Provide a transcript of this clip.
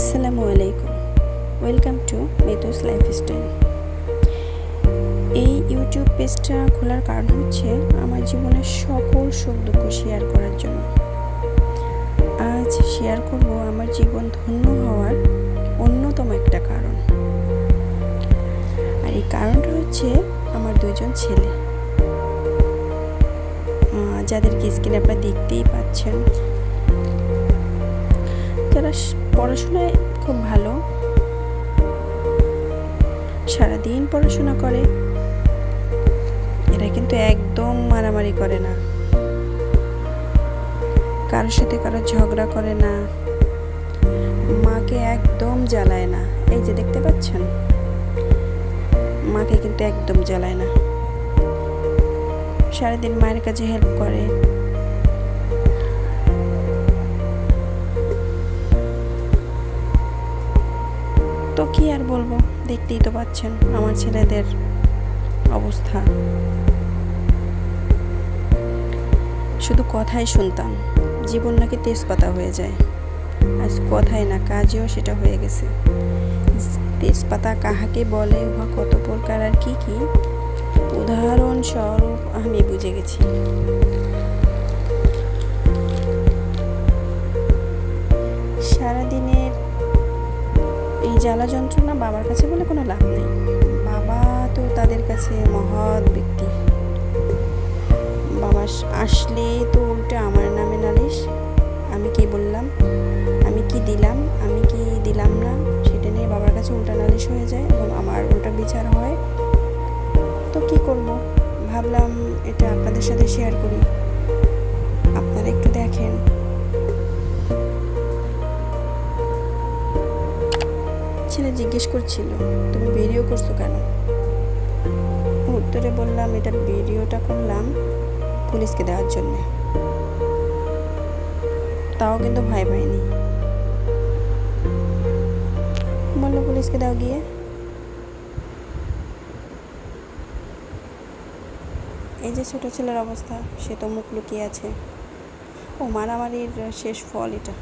আসসালামু আলাইকুম। Welcome to Mitu's lifestyle. এই ইউটিউব পেজটা খোলার কারণ হচ্ছে আমার জীবনের সকল সুখ দুঃখ শেয়ার করার জন্য। আজ শেয়ার করব আমার জীবন ধন্য হওয়ার অন্যতম একটা কারণ। আর এই কারণটা হচ্ছে আমার দুইজন ছেলে, যাদেরকে স্ক্রিনে আপনারা দেখতেই পাচ্ছেন। যারা পড়াশোনায় খুব ভালো, সারাদিন পড়াশোনা করে। এরা কিন্তু একদম মারামারি করে না, কারোর সাথে কারো ঝগড়া করে না, মাকে একদম জ্বালায় না। এই যে দেখতে পাচ্ছেন, মাকে কিন্তু একদম জ্বালায় না। সারাদিন মায়ের কাছে হেল্প করে। তো কি আর বলবো, দেখতেই তো পাচ্ছেন আমার ছেলেদের অবস্থা। শুধু কথাই শুনতাম জীবন নাকি তেজপাতা হয়ে যায়, আজ কথাই না কাজেও সেটা হয়ে গেছে। তেজপাতা কাহাকে বলে বা কত প্রকার আর কি কি উদাহরণস্বরূপ আমি বুঝে গেছি। সারাদিনের এই জ্বালা যন্ত্রণা বাবার কাছে বলে কোনো লাভ নেই। বাবা তো তাদের কাছে মহৎ ব্যক্তি। বাবা আসলে তো উল্টে আমার নামে নালিশ। আমি কি বললাম, আমি কি দিলাম, আমি কি দিলাম না, সেটা নিয়ে বাবার কাছে উল্টা নালিশ হয়ে যায় এবং আমার উল্টা বিচার হয়। তো কি করব, ভাবলাম এটা আপনাদের সাথে শেয়ার করি। আপনারা একটু দেখেন। ছেলে জিজ্ঞেস করছিল, তুমি ভিডিও করছো কেন? উত্তরে বললাম, এটা ভিডিওটা করলাম পুলিশকে দেওয়ার জন্য। তাও কিন্তু ভয় পাইনি, বললো পুলিশকে দাও গিয়ে। এই যে ছোট ছেলের অবস্থা, সে তো মুখ লুকিয়ে আছে। ও মারামারির শেষ ফল এটা।